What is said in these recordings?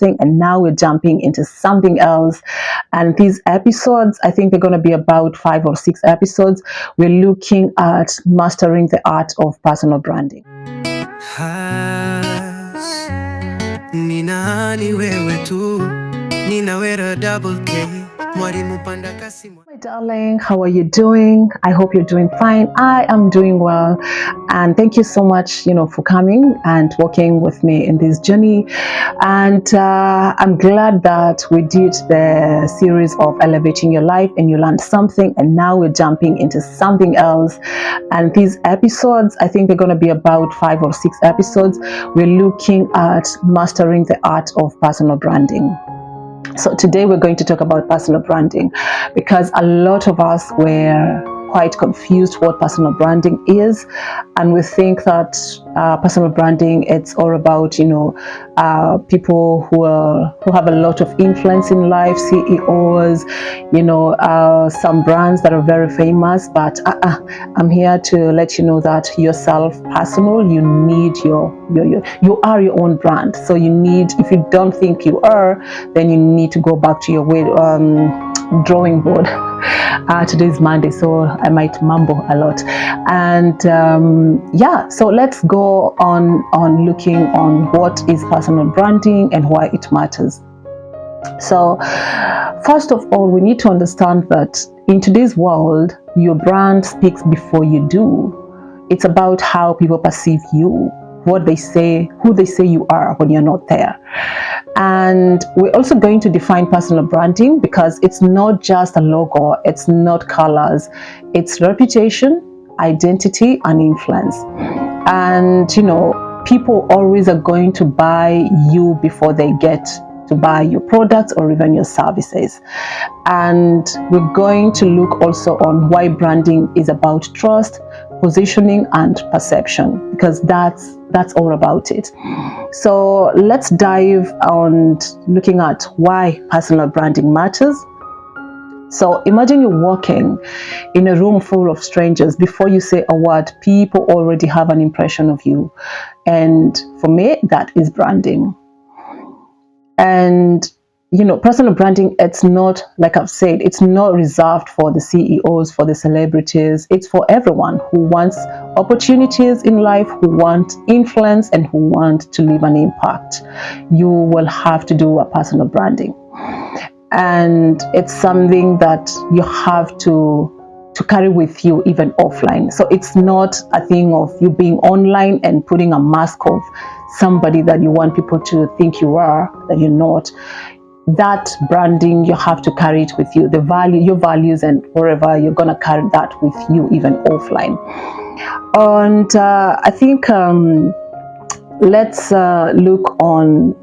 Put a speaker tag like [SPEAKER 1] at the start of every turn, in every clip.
[SPEAKER 1] and now we're jumping into something else. And these episodes, I think they're going to be about 5 or 6 episodes. We're looking at mastering the art of personal branding. My darling, how are you doing? I hope you're doing fine. I am doing well, and thank you so much, for coming and walking with me in this journey. And I'm glad that we did the series of elevating your life, and you learned something. And now we're jumping into something else. And these episodes, I think they're going to be about 5 or 6 episodes. We're looking at mastering the art of personal branding. So today we're going to talk about personal branding, because a lot of us were quite confused what personal branding is, and we think that personal branding, it's all about people who have a lot of influence in life, CEOs, some brands that are very famous. But I'm here to let you know that yourself, personal, you need you are your own brand. So you need, if you don't think you are, then you need to go back to your drawing board. Today's Monday, so I might mumble a lot. And so let's go on looking on what is personal branding and why it matters. So first of all, we need to understand that in today's world, your brand speaks before you do. It's about how people perceive you, what they say, who they say you are when you're not there. And we're also going to define personal branding, because it's not just a logo, it's not colors, it's reputation, identity, and influence. And people always are going to buy you before they get to buy your products or even your services. And we're going to look also on why branding is about trust, positioning, and perception, because that's all about it. So let's dive on looking at why personal branding matters. So imagine you're walking in a room full of strangers. Before you say a word, people already have an impression of you. And for me, that is branding. And personal branding, it's not, like I've said, it's not reserved for the CEOs, for the celebrities. It's for everyone who wants opportunities in life, who want influence, and who want to leave an impact. You will have to do a personal branding. And it's something that you have to carry with you even offline. So it's not a thing of you being online and putting a mask of somebody that you want people to think you are, that you're not. That branding, you have to carry it with you. Your values, and wherever you're gonna carry that with you even offline. And I think let's look on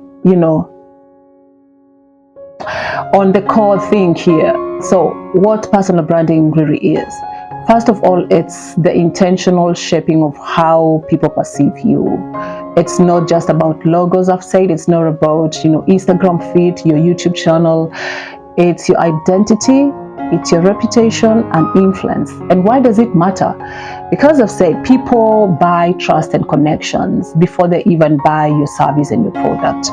[SPEAKER 1] on the core thing here. So what personal branding really is. First of all, it's the intentional shaping of how people perceive you. It's not just about logos, I've said. It's not about, Instagram feed, your YouTube channel. It's your identity, it's your reputation and influence. And why does it matter? Because I've said people buy trust and connections before they even buy your service and your product.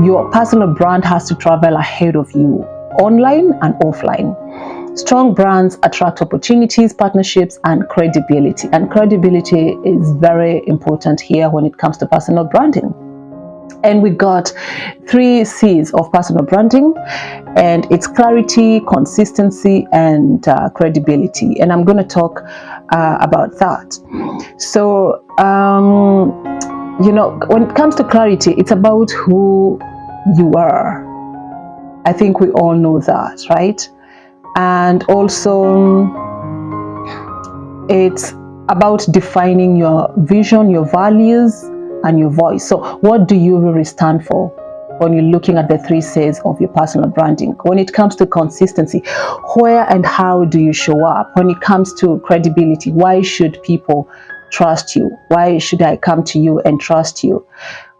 [SPEAKER 1] Your personal brand has to travel ahead of you, online and offline. Strong brands attract opportunities, partnerships, and credibility. And credibility is very important here when it comes to personal branding. And we got 3 C's of personal branding, and it's clarity, consistency, and credibility. And I'm going to talk about that. So, when it comes to clarity, it's about who you are. I think we all know that, right? And also, it's about defining your vision, your values, and your voice. So what do you really stand for when you're looking at the 3 C's of your personal branding? When it comes to consistency, where and how do you show up? When it comes to credibility, why should people trust you? Why should I come to you and trust you?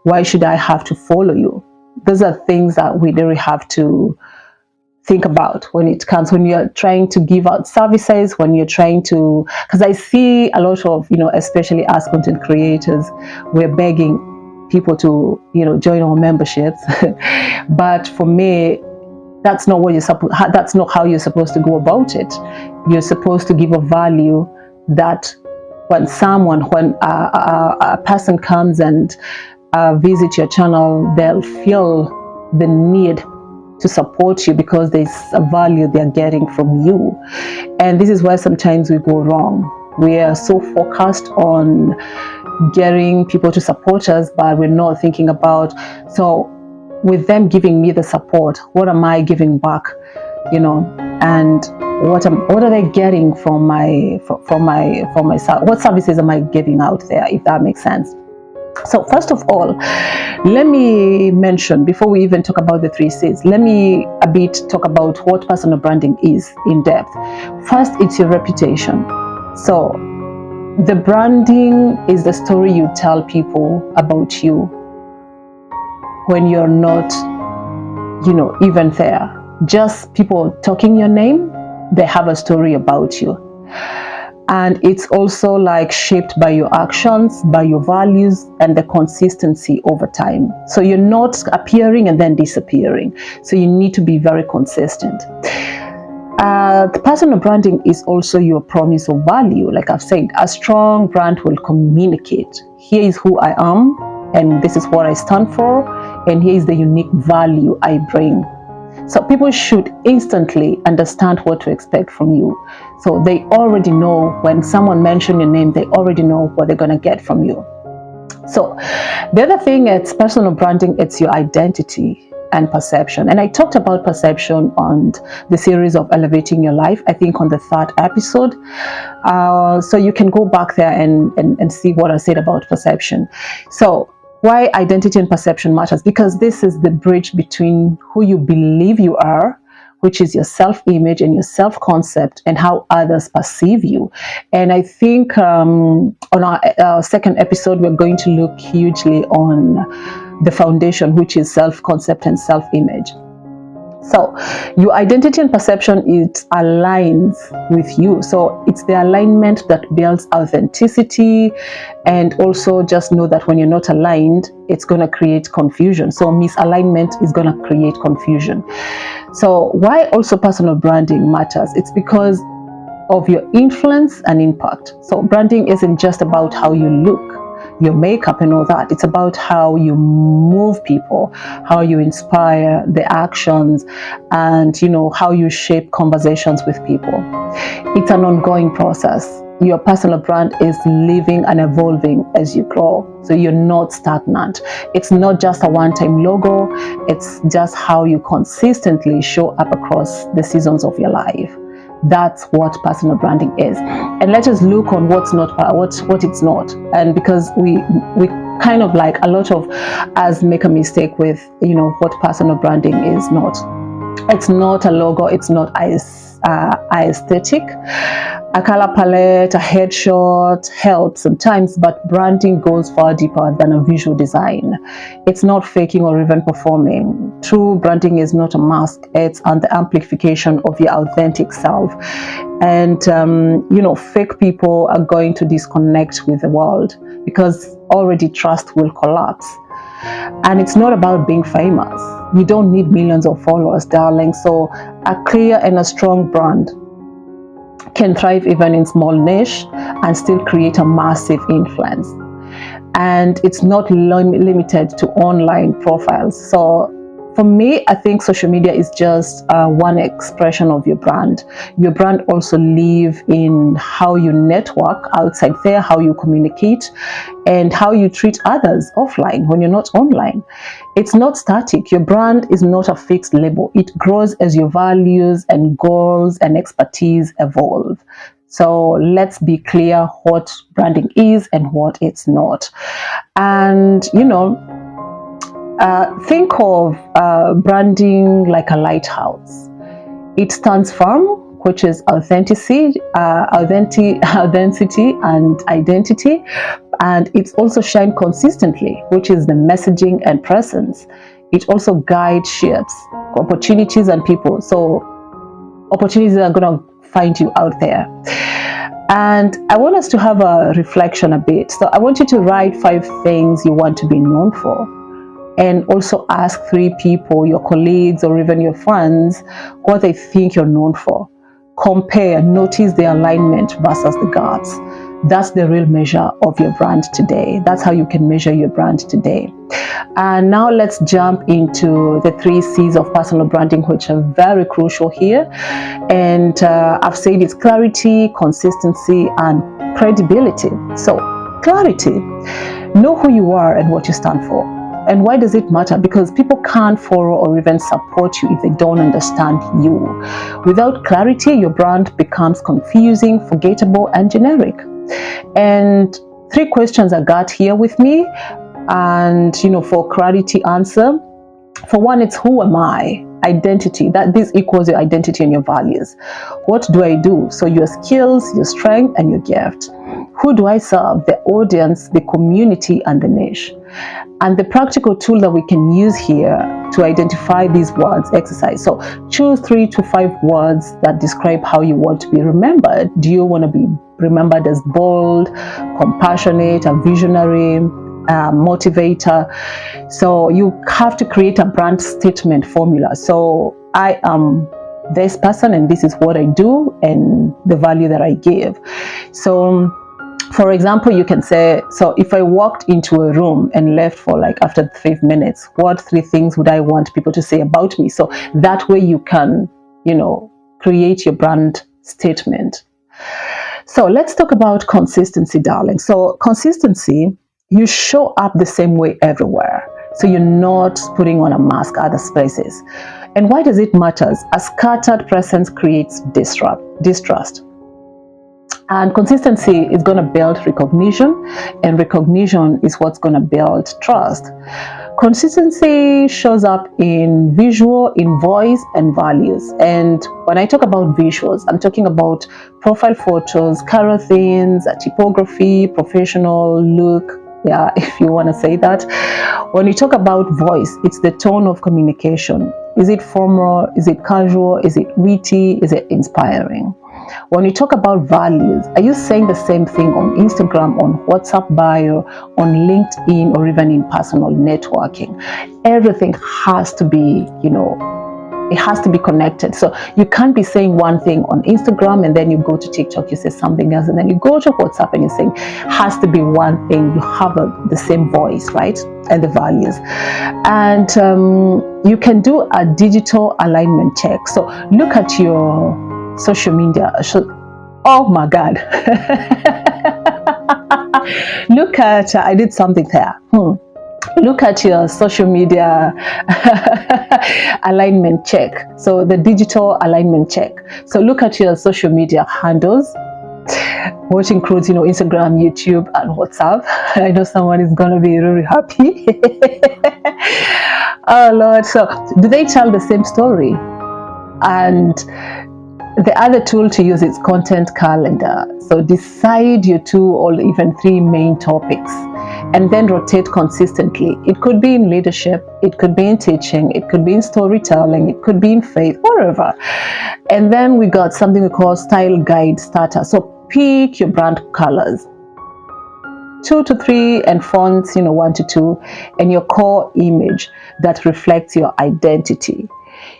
[SPEAKER 1] Why should I have to follow you? Those are things that we really have to think about when you're trying to give out services, when you're trying to, because I see a lot of, especially as content creators, we're begging people to, join our memberships. But for me, that's not that's not how you're supposed to go about it. You're supposed to give a value that when a person comes and visit your channel, they'll feel the need to support you because there's a value they're getting from you. And this is where sometimes we go wrong. We are so focused on getting people to support us, but we're not thinking about, so with them giving me the support, what am I giving back, and what are they getting from my what services am I giving out there, if that makes sense. So first of all, let me mention, before we even talk about the 3 C's, let me a bit talk about what personal branding is in depth. First, it's your reputation. So the branding is the story you tell people about you when you're not, even there. Just people talking your name, they have a story about you. And it's also like shaped by your actions, by your values, and the consistency over time. So you're not appearing and then disappearing. So you need to be very consistent. The personal branding is also your promise of value. Like I've said, a strong brand will communicate. Here is who I am, and this is what I stand for, and here is the unique value I bring. So people should instantly understand what to expect from you. So they already know when someone mentions your name, they already know what they're going to get from you. So the other thing, it's personal branding, it's your identity and perception. And I talked about perception on the series of Elevating Your Life, I think on the 3rd episode. So you can go back there and see what I said about perception. So why identity and perception matters, because this is the bridge between who you believe you are, which is your self-image and your self-concept, and how others perceive you. And I think on our 2nd episode, we're going to look hugely on the foundation, which is self-concept and self-image. So your identity and perception, it aligns with you. So it's the alignment that builds authenticity. And also just know that when you're not aligned, it's going to create confusion. So misalignment is going to create confusion. So why also personal branding matters? It's because of your influence and impact. So branding isn't just about how you look, your makeup and all that. It's about how you move people, how you inspire the actions, and how you shape conversations with people. It's an ongoing process. Your personal brand is living and evolving as you grow. So you're not stagnant. It's not just a one-time logo. It's just how you consistently show up across the seasons of your life. That's what personal branding is. And let us look on what's not, what it's not. And because we kind of, like, a lot of us make a mistake with what personal branding is not. It's not a logo. It's not aesthetic. A color palette, a headshot helps sometimes, but branding goes far deeper than a visual design. It's not faking or even performing. True branding is not a mask. It's the amplification of your authentic self. And fake people are going to disconnect with the world, because already trust will collapse. And it's not about being famous. You don't need millions of followers, darling. So a clear and a strong brand can thrive even in small niche and still create a massive influence. And it's not limited to online profiles. So for me, I think social media is just one expression of your brand. Your brand also lives in how you network outside there, how you communicate, and how you treat others offline when you're not online. It's not static. Your brand is not a fixed label. It grows as your values and goals and expertise evolve. So let's be clear what branding is and what it's not. And think of branding like a lighthouse. It stands firm, which is authenticity and identity. And it's also shine consistently, which is the messaging and presence. It also guides shapes, opportunities, and people. So opportunities are going to find you out there. And I want us to have a reflection a bit. So I want you to write 5 things you want to be known for. And also ask 3 people, your colleagues or even your friends, what they think you're known for. Compare, notice the alignment versus the gaps. That's the real measure of your brand today. That's how you can measure your brand today. And now let's jump into the 3 C's of personal branding, which are very crucial here. And I've said it's clarity, consistency, and credibility. So clarity, know who you are and what you stand for. And why does it matter? Because people can't follow or even support you if they don't understand you. Without clarity, your brand becomes confusing, forgettable, and generic. And 3 questions I got here with me. And, for clarity answer, for one, it's who am I? Identity. That this equals your identity and your values. What do I do? So your skills, your strength, and your gift. Who do I serve? The audience, the community, and the niche. And the practical tool that we can use here to identify these words exercise. So choose 3 to 5 words that describe how you want to be remembered. Do you want to be remembered as bold, compassionate, a visionary, motivator? So you have to create a brand statement formula. So I am this person and this is what I do and the value that I give. So for example, you can say, so if I walked into a room and left for after 5 minutes, what 3 things would I want people to say about me? So that way you can, create your brand statement. So let's talk about consistency, darling. So consistency, you show up the same way everywhere. So you're not putting on a mask other spaces. And why does it matter? A scattered presence creates distrust. And consistency is going to build recognition, and recognition is what's going to build trust. Consistency shows up in visual, in voice, and values. And when I talk about visuals, I'm talking about profile photos, color themes, typography, professional look. Yeah, if you want to say that. When you talk about voice, it's the tone of communication. Is it formal? Is it casual? Is it witty? Is it inspiring? When you talk about values, are you saying the same thing on Instagram, on WhatsApp bio, on LinkedIn, or even in personal networking? Everything has to be, it has to be connected. So you can't be saying one thing on Instagram and then you go to TikTok, you say something else, and then you go to WhatsApp and you're saying, has to be one thing. You have the same voice, right? And the values. And you can do a digital alignment check. So look at your social media. Oh my God. Look at, I did something there. Look at your social media alignment check. So the digital alignment check. So look at your social media handles, which includes, Instagram, YouTube, and WhatsApp. I know someone is going to be really happy. Oh Lord. So do they tell the same story? And the other tool to use is content calendar. So decide your 2 or even 3 main topics and then rotate consistently. It could be in leadership, it could be in teaching, it could be in storytelling, it could be in faith, wherever. And then we got something we call style guide starter. So pick your brand colors, 2 to 3, and fonts, 1 to 2, and your core image that reflects your identity.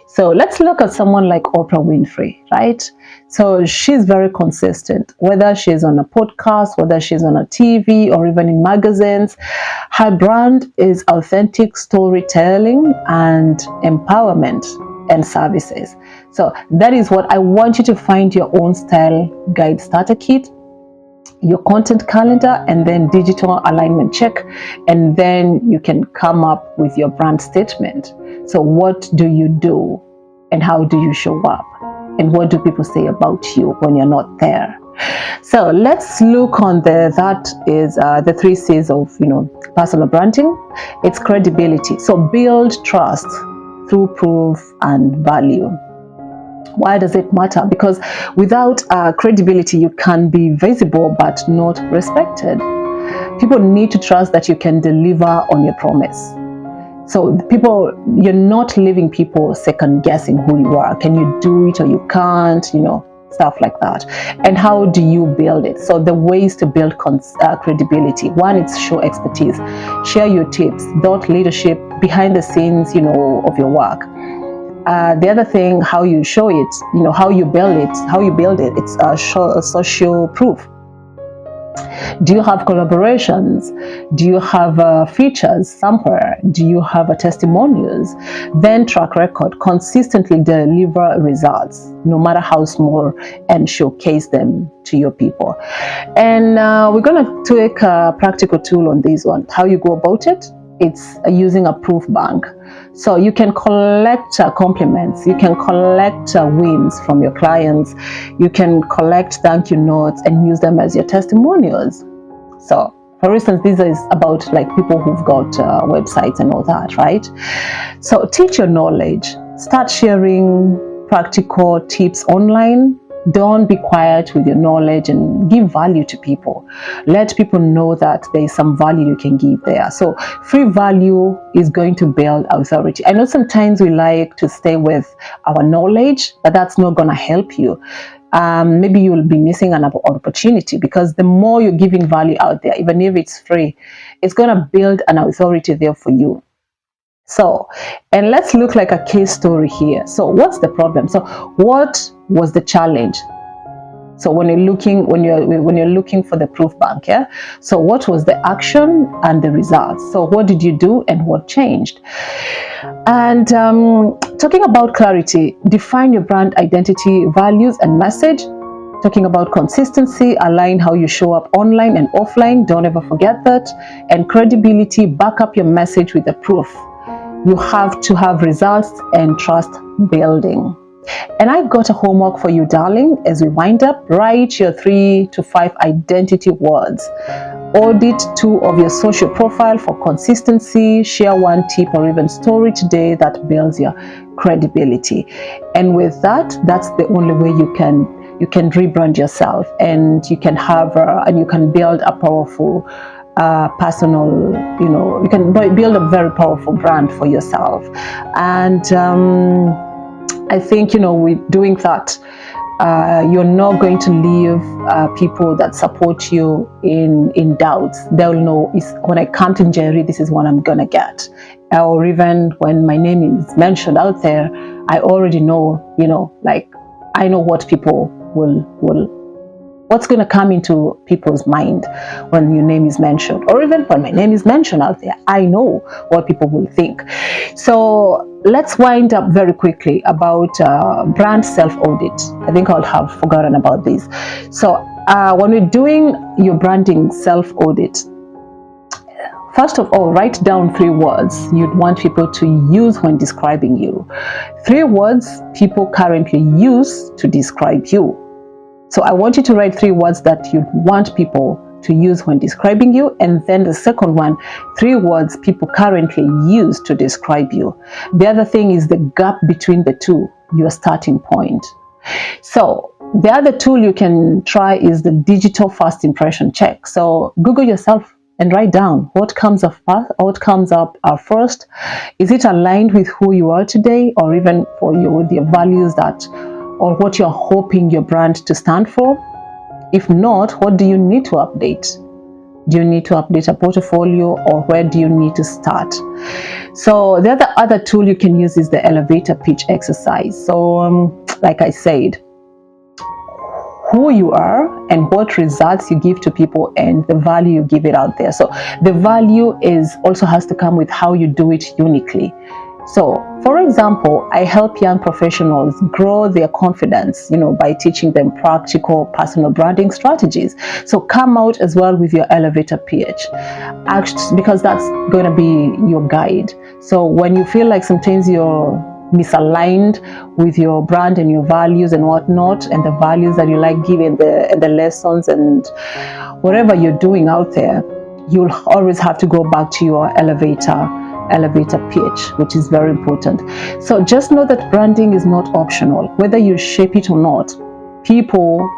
[SPEAKER 1] So let's look at someone like Oprah Winfrey, right? So she's very consistent, whether she's on a podcast, whether she's on a TV, or even in magazines. Her brand is authentic storytelling and empowerment and services. So that is what I want you to find your own style guide starter kit, your content calendar, and then digital alignment check, and then you can come up with your brand statement. So what do you do and how do you show up and what do people say about you when you're not there? So let's look on the 3 C's of personal branding. It's credibility. So build trust through proof and value. Why does it matter? Because without credibility, you can be visible but not respected. People need to trust that you can deliver on your promise. So you're not leaving people second guessing who you are. Can you do it or you can't? stuff like that. And how do you build it? So the ways to build credibility: one, it's show expertise, share your tips, thought leadership, behind the scenes, of your work. The other thing, how you show it, how you build it, it's show social proof. Do you have collaborations? Do you have features somewhere? Do you have testimonials? Then track record, consistently deliver results, no matter how small, and showcase them to your people. And we're going to take a practical tool on this one. How you go about it? It's using a proof bank. So you can collect compliments, you can collect wins from your clients, you can collect thank you notes and use them as your testimonials. So for instance, this is about like people who've got websites and all that, right? So teach your knowledge, start sharing practical tips online. Don't be quiet with your knowledge and give value to people. Let people know that there is some value you can give there. So free value is going to build authority. I know sometimes we like to stay with our knowledge, but that's not going to help you. Maybe you'll be missing an opportunity, because the more you're giving value out there, even if it's free, it's going to build an authority there for you. So, and let's look like a case story here. So what's the problem? So what was the challenge? So when you're looking for the proof bank, yeah. So what was the action and the results? So what did you do and what changed? And talking about clarity, define your brand identity, values, and message. Talking about consistency, align how you show up online and offline. Don't ever forget that. And credibility, back up your message with the proof. You have to have results and trust building. And I've got a homework for you, darling. As we wind up, write your 3 to 5 identity words. Audit 2 of your social profile for consistency. Share 1 tip or even story today that builds your credibility. And with that, that's the only way you can rebrand yourself, and you can have and you can build a powerful personal, you can build a very powerful brand for yourself. And I think, with doing that, you're not going to leave people that support you in doubts. They'll know, when I come to Jerry, this is what I'm gonna get. Or even when my name is mentioned out there, I already know, like, I know what people what's going to come into people's mind when your name is mentioned, or even when my name is mentioned out there. I know what people will think. So let's wind up very quickly about brand self-audit. I think I'll have forgotten about this. So when we're doing your branding self-audit, first of all, write down 3 words you'd want people to use when describing you. 3 words people currently use to describe you. So I want you to write 3 words that you want people to use when describing you. And then the second one, 3 words people currently use to describe you. The other thing is the gap between the two, your starting point. So the other tool you can try is the digital first impression check. So Google yourself and write down what comes up first. Is it aligned with who you are today, or even with your values or what you're hoping your brand to stand for? If not, what do you need to update? Do you need to update a portfolio, or where do you need to start? So the other tool you can use is the elevator pitch exercise. So like I said, who you are and what results you give to people and the value you give it out there. So the value also has to come with how you do it uniquely. So, for example, I help young professionals grow their confidence, by teaching them practical personal branding strategies. So come out as well with your elevator pitch, because that's going to be your guide. So when you feel like sometimes you're misaligned with your brand and your values and whatnot, and the values that you like giving, the lessons and whatever you're doing out there, you'll always have to go back to your elevator pitch, which is very important. So just know that branding is not optional. Whether you shape it or not, people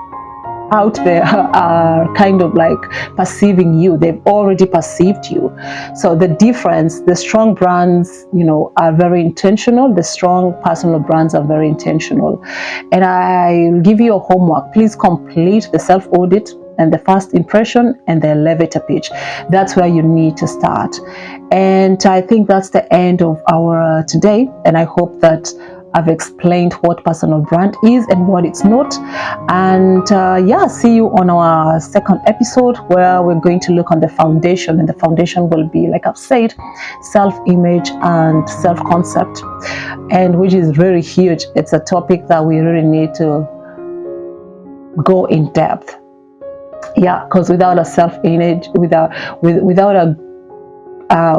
[SPEAKER 1] out there are kind of like perceiving you. They've already perceived you. So the difference, the strong brands, are very intentional. The strong personal brands are very intentional. And I'll give you a homework. Please complete the self audit and the first impression and the elevator pitch. That's where you need to start. And I think that's the end of our today. And I hope that I've explained what personal brand is and what it's not. And yeah, see you on our second episode where we're going to look on the foundation. And the foundation will be, like I've said, self-image and self-concept, and which is very huge. It's a topic that we really need to go in depth. Yeah, because without a self-image, without a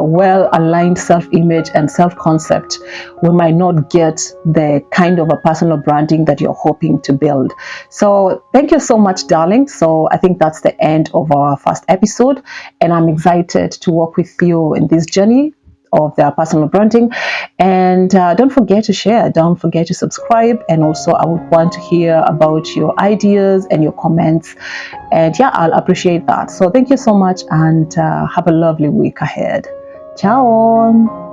[SPEAKER 1] well-aligned self-image and self-concept, we might not get the kind of a personal branding that you're hoping to build. So thank you so much, darling. So I think that's the end of our first episode, and I'm excited to work with you in this journey of their personal branding. And don't forget to share, don't forget to subscribe, and also I would want to hear about your ideas and your comments, and yeah, I'll appreciate that. So thank you so much, and have a lovely week ahead. Ciao.